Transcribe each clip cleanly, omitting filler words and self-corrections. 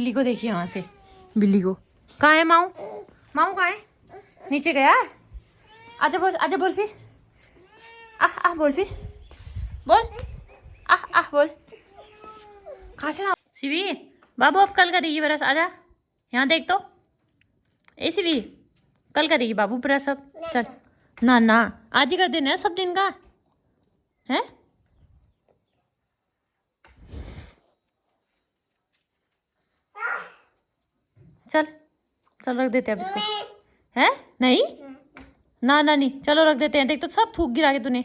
बिल्ली को देखिए वहां से, बिल्ली को। कहाँ है माऊ? माऊ कहाँ है? नीचे गया? आजा बोल, आजा बोल फिर। आह आह बोल फिर, बोल आह आह बोल। कहाँ से ना शिवी? बाबू अब कल करेगी ब्रश, आजा यहाँ देख तो। ए शिवी, कल करेगी बाबू ब्रश अब। चल ना ना, आज ही कर देना है सब दिन का है। चल चल रख देते हैं अब इसको। है नहीं ना ना नहीं, चलो रख देते हैं। देख तो सब थूक गिरा के तूने।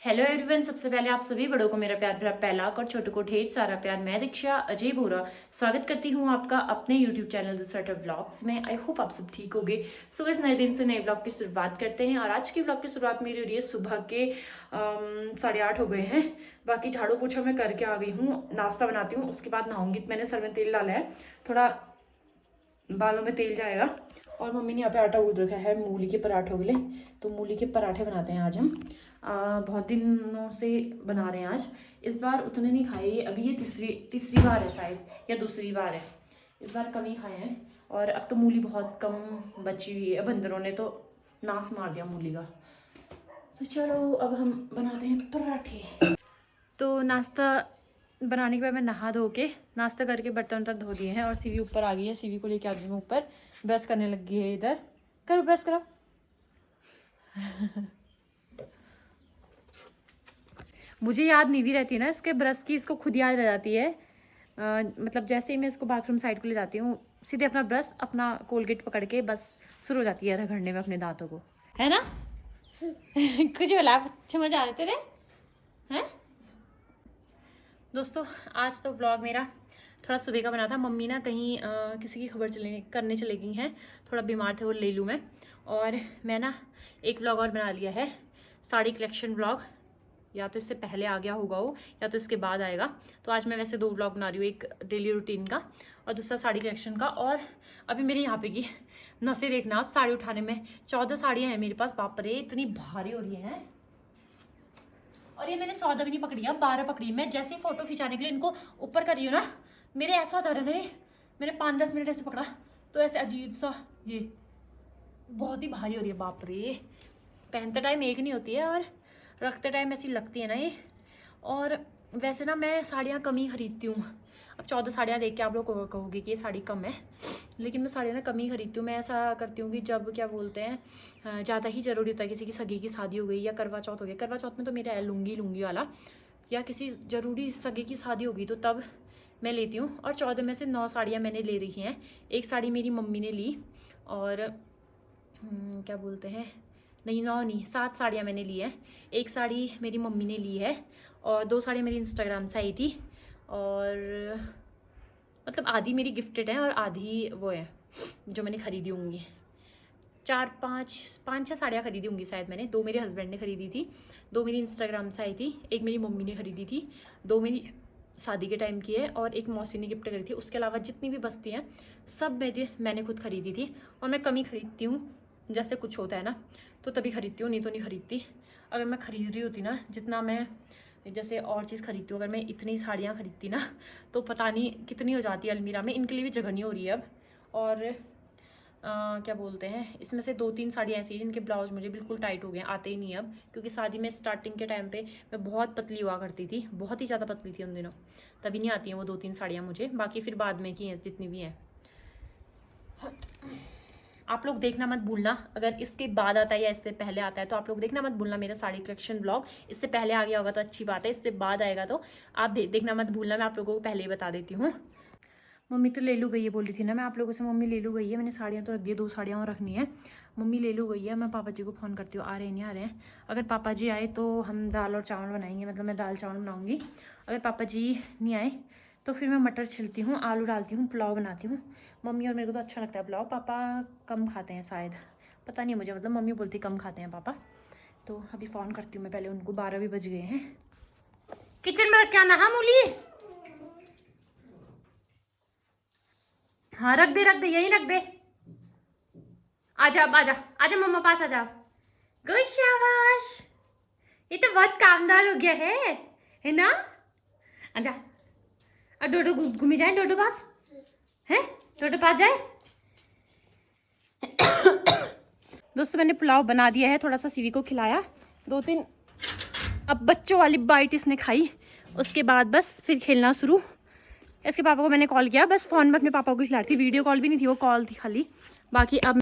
हेलो एवरीवन, सबसे पहले आप सभी बड़ों को मेरा प्यार भरा पहला और छोटों को ढेर सारा प्यार। मैं दीक्षा अजय बोरा स्वागत करती हूँ आपका अपने YouTube channel the startup vlogs में। आई होप आप सब ठीक होंगे। सो इस नए दिन से नए व्लॉग की शुरुआत करते हैं और आज की व्लॉग की शुरुआत मेरी हो रही है सुबह के 8:30 हो गए हैं। बाकी झाड़ू पोछा मैं करके आ गई हूँ, नाश्ता बनाती हूँ, उसके बाद नहाऊंगी। मैंने सर में तेल डाला है, थोड़ा बालों में तेल जाएगा। और मम्मी ने यहाँ पे आटा गूंद रखा है मूली के पराठों के लिए, तो मूली के पराठे बनाते हैं आज हम। बहुत दिनों से बना रहे हैं आज। इस बार उतने नहीं खाए, अभी ये तीसरी बार है शायद, या दूसरी बार है। इस बार कम ही खाए हैं। और अब तो मूली बहुत कम बची हुई है, बंदरों ने तो नाश मार दिया मूली का। तो चलो अब हम बनाते हैं पराठे। तो नाश्ता बनाने के बाद मैं नहा धो के नाश्ता करके बर्तन उतर धो दिए हैं और सीवी ऊपर आ गई है। सीवी को लेके आ गई हूँ ऊपर, ब्रश करने लगी है। इधर करो, ब्रश करो। मुझे याद नहीं भी रहती है ना इसके ब्रश की, इसको खुद याद रह जाती है। मतलब जैसे ही मैं इसको बाथरूम साइड को ले जाती हूँ, सीधे अपना ब्रश अपना कोलगेट पकड़ के बस शुरू हो जाती है रगड़ने में अपने दांतों को, है ना? कुछ बोला, अच्छे मजा आ रहे तेरे हैं। दोस्तों आज तो व्लॉग मेरा थोड़ा सुबह का बना था। मम्मी ना कहीं किसी की खबर करने चले गई हैं, थोड़ा बीमार थे, वो ले लूँ मैं। और मैं ना एक व्लॉग और बना लिया है, साड़ी कलेक्शन व्लॉग। या तो इससे पहले आ गया होगा वो, या तो इसके बाद आएगा। तो आज मैं वैसे 2 व्लॉग बना रही हूँ, एक डेली रूटीन का और दूसरा साड़ी कलेक्शन का। और अभी मेरे यहाँ पे की नसें देखना आप, साड़ी उठाने में 14 साड़ियाँ हैं मेरे पास। बाप रे, इतनी भारी हो रही हैं। और ये मैंने 14 भी नहीं पकड़ी है, 12 पकड़ी। मैं जैसे ही फोटो खिंचाने के लिए इनको ऊपर कर रही हूँ ना, मेरे ऐसा होता रहा नहीं, मैंने 5-10 मिनट ऐसे पकड़ा तो ऐसे अजीब सा, ये बहुत ही भारी हो रही है। बाप रे, पहनते टाइम एक नहीं होती है और रखते टाइम ऐसी लगती है ना ये। और वैसे ना मैं साड़ियाँ कम ही खरीदती हूँ। अब 14 साड़ियाँ देख के आप लोग कहोगे कि ये साड़ी कम है, लेकिन मैं साड़ियाँ ना कम ही खरीदती हूँ। मैं ऐसा करती हूँ कि जब क्या बोलते हैं ज़्यादा ही ज़रूरी होता है, किसी की सगी की शादी हो गई या करवा चौथ हो गया। करवा चौथ में तो मेरा है लुंगी वाला, या किसी ज़रूरी सगे की शादी होगी तो तब मैं लेती हूँ। और 14 में से 9 साड़ियाँ मैंने ले रही हैं। एक साड़ी मेरी मम्मी ने ली, और क्या बोलते हैं, नहीं 9 नहीं 7 साड़ियाँ मैंने ली है। एक साड़ी मेरी मम्मी ने ली है और 2 साड़ियाँ मेरी इंस्टाग्राम से आई थी। और मतलब आधी मेरी गिफ्टेड है और आधी वो है जो मैंने खरीदी होंगी। 5-6 साड़ियाँ खरीदी होंगी शायद मैंने। 2 मेरे हस्बैंड ने खरीदी थी, 2 मेरी इंस्टाग्राम से आई थी, एक मेरी मम्मी ने खरीदी थी, 2 मेरी शादी के टाइम की है और एक मौसी ने गिफ्ट करी थी। उसके अलावा जितनी भी बचती हैं सब मैंने खुद खरीदी थी। और मैं कम ही खरीदती हूँ, जैसे कुछ होता है ना तो तभी खरीदती हूँ, नहीं तो नहीं खरीदती। अगर मैं खरीद रही होती ना जितना मैं जैसे और चीज़ खरीदती हूँ, अगर मैं इतनी साड़ियाँ खरीदती ना तो पता नहीं कितनी हो जाती है अलमीरा में। इनके लिए भी जगह नहीं हो रही है अब। और क्या बोलते हैं, इसमें से 2-3 साड़ियाँ ऐसी हैं जिनके ब्लाउज मुझे बिल्कुल टाइट हो गए, आते ही नहीं अब। क्योंकि शादी में स्टार्टिंग के टाइम पे मैं बहुत पतली हुआ करती थी, बहुत ही ज़्यादा पतली थी उन दिनों, तभी नहीं आती हैं वो 2-3 साड़ियाँ मुझे। बाकी फिर बाद में की हैं जितनी भी हैं। आप लोग देखना मत भूलना, अगर इसके बाद आता है या इससे पहले आता है तो आप लोग देखना मत भूलना मेरा साड़ी कलेक्शन ब्लॉग। इससे पहले आ गया होगा तो अच्छी बात है, इससे बाद आएगा तो आप देखना मत भूलना। मैं आप लोगों को पहले ही बता देती हूँ। मम्मी तो ले लू गई है, बोल रही थी ना मैं आप लोगों से, मम्मी ले लू गई है। मैंने साड़ियाँ तो रख दी, 2 साड़ियाँ और रखनी है। मम्मी ले लू गई है। मैं पापा जी को फ़ोन करती हूँ, आ रहे हैं नहीं आ रहे हैं। अगर पापा जी आए तो हम दाल और चावल बनाएंगे, मतलब मैं दाल चावल बनाऊँगी। अगर पापा जी नहीं आए तो फिर मैं मटर छिलती हूँ, आलू डालती हूँ, पुलाव बनाती हूँ। मम्मी और मेरे को तो अच्छा लगता है पुलाव, पापा कम खाते हैं शायद, पता नहीं मुझे, मतलब मम्मी बोलती कम खाते हैं पापा। तो अभी फ़ोन करती हूँ मैं पहले उनको, 12 भी बज गए हैं। किचन में रख के आना हाँ मूली। हाँ रख दे यही रख दे। आजा अब आजा, आजा मम्मा पास आजा। गुड शाबाश, ये तो बहुत कामदार हो गया है ना? आजा, अब डोडो घूमी जाए डोडो पास। हैं छोटे पास जाए। दोस्तों मैंने पुलाव बना दिया है, थोड़ा सा सीवी को खिलाया, 2-3 अब बच्चों वाली बाइट इसने खाई, उसके बाद बस फिर खेलना शुरू। इसके पापा को मैंने कॉल किया, बस फ़ोन में अपने पापा को खिला रही थी, वीडियो कॉल भी नहीं थी, वो कॉल थी खाली। बाकी अब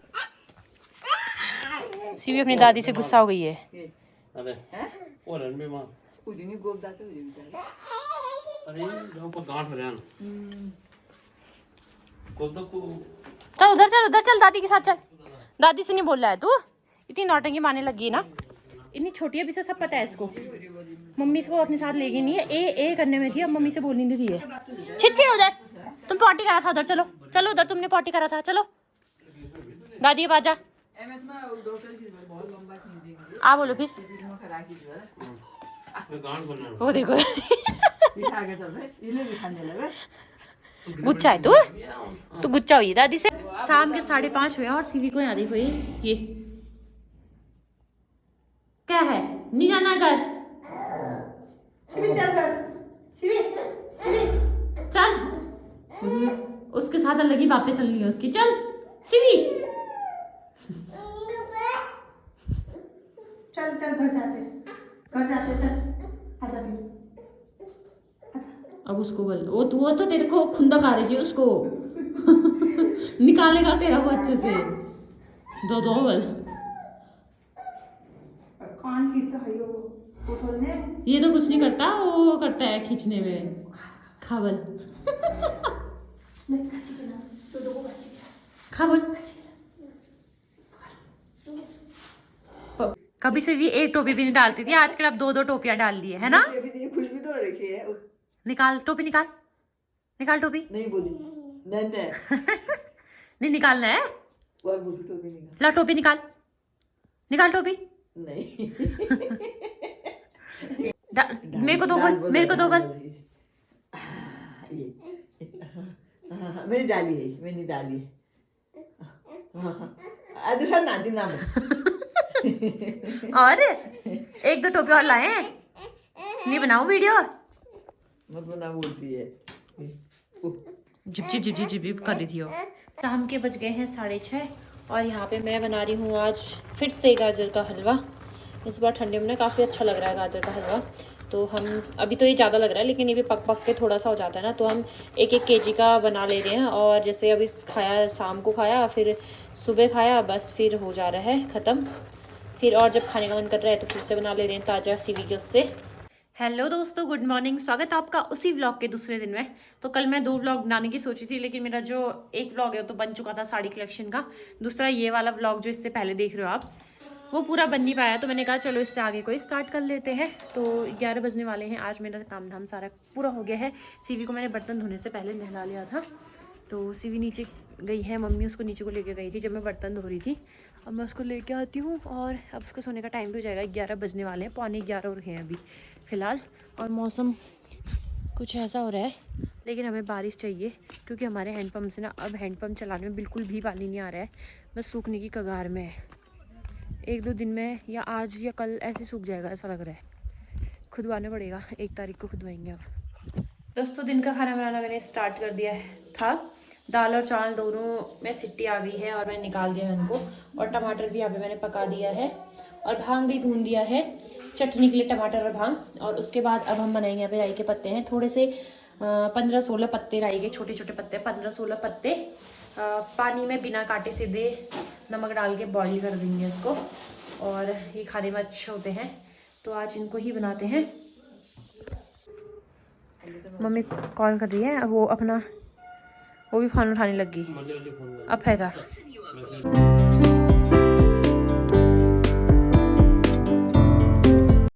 सीवी अपनी दादी से गुस्सा हो गई है। चल उधर चल दादी के साथ चल। दादी से नहीं बोल रहा है तू, इतनी नौटंकी मारने लगी है ना, इतनी छोटी है अभी से सब पता है इसको। मम्मी इसको अपने साथ लेगी नहीं है, ए करने में थी, अब मम्मी से बोलनी नहीं रही है। छिछे उधर, तुम पॉटी करा था उधर, चलो चलो उधर तुमने पॉटी करा था, चलो दादी के पास जा। आ बोलो फिर, वो देखो गुच्चा है तू गुच्चा हुई दादी से। शाम के 5:30 हुए और सीवी को यहाँ देखो ये क्या है, नहीं जाना घर, चल उसके साथ अलग ही बातें चल रही है उसकी, चल शिवी चल घर जाते चल, आजा फिर अब उसको बोल, वो तो तेरे को खुंदक आ रही है उसको निकालेगा तेरा वो अच्छे से, दो बोल। ये तो कुछ नहीं करता, वो करता है खींचने में, खावल खावल। कभी से भी एक टोपी भी नहीं डालती थी, आजकल अब 2 टोपियां डाल दी है ना। खुशबू तो हो रखी है। निकाल टोपी, निकाल टोपी। नहीं बोली नहीं निकालना है, टोपी निकाल, ला टोपी निकाल टोपी। नहीं मेरे को दो बल। मैंने डाली है दूसरा नाती नाम और 1-2 टोपी और लाए, नहीं बनाऊं वीडियो, मत बना बोलती है। जिप कर रही थी वो। शाम के बज गए हैं 6:30 और यहाँ पे मैं बना रही हूँ आज फिर से गाजर का हलवा। इस बार ठंडे में ना काफ़ी अच्छा लग रहा है गाजर का हलवा। तो हम अभी तो ये ज़्यादा लग रहा है, लेकिन ये भी पक के थोड़ा सा हो जाता है ना, तो हम 1 kg का बना ले रहे हैं। और जैसे अभी खाया, शाम को खाया, फिर सुबह खाया, बस फिर हो जा रहा है ख़त्म। फिर और जब खाने का मन कर रहा है तो फिर से बना ले रहे हैं ताज़ा सीवी के उससे। हेलो दोस्तों, गुड मॉर्निंग, स्वागत है आपका उसी व्लॉग के दूसरे दिन में। तो कल मैं 2 व्लॉग बनाने की सोची थी, लेकिन मेरा जो एक व्लॉग है वो तो बन चुका था साड़ी कलेक्शन का। दूसरा ये वाला व्लॉग जो इससे पहले देख रहे हो आप, वो पूरा बन नहीं पाया, तो मैंने कहा चलो इससे आगे कोई स्टार्ट कर लेते हैं। तो 11 बजने वाले हैं, आज मेरा काम धाम सारा पूरा हो गया है। सीवी को मैंने बर्तन धोने से पहले नहला लिया था, तो सीवी नीचे गई है, मम्मी उसको नीचे को लेके गई थी जब मैं बर्तन धो रही थी। अब मैं उसको लेके आती हूँ और अब उसको सोने का टाइम भी हो जाएगा, 11 बजने वाले हैं, 11:15 हो रहे हैं अभी फ़िलहाल। और मौसम कुछ ऐसा हो रहा है, लेकिन हमें बारिश चाहिए क्योंकि हमारे हैंडपम्प से ना अब हैंडपम्प चलाने में बिल्कुल भी पानी नहीं आ रहा है, बस सूखने की कगार में है। 1-2 दिन में या आज या कल ऐसे सूख जाएगा ऐसा लग रहा है। खुदवाना पड़ेगा, 1 तारीख को खुदवाएंगे अब। दोस्तों दिन का खाना बनाना मैंने स्टार्ट कर दिया था। दाल और चावल दोनों में सिट्टी आ गई है और मैंने निकाल दिया है उनको, और टमाटर भी यहाँ पे मैंने पका दिया है और भांग भी भून दिया है चटनी के लिए, टमाटर और भांग। और उसके बाद अब हम बनाएंगे, यहाँ पे राई के पत्ते हैं थोड़े से, 15-16 पत्ते राई के, छोटे छोटे पत्ते, 15-16 पत्ते पानी में बिना काटे सीधे नमक डाल के बॉईल कर देंगे इसको, और ये खाने में अच्छे होते हैं, तो आज इनको ही बनाते हैं। मम्मी कॉल कर रही है, वो भी फ़ोन उठाने लगी, अब है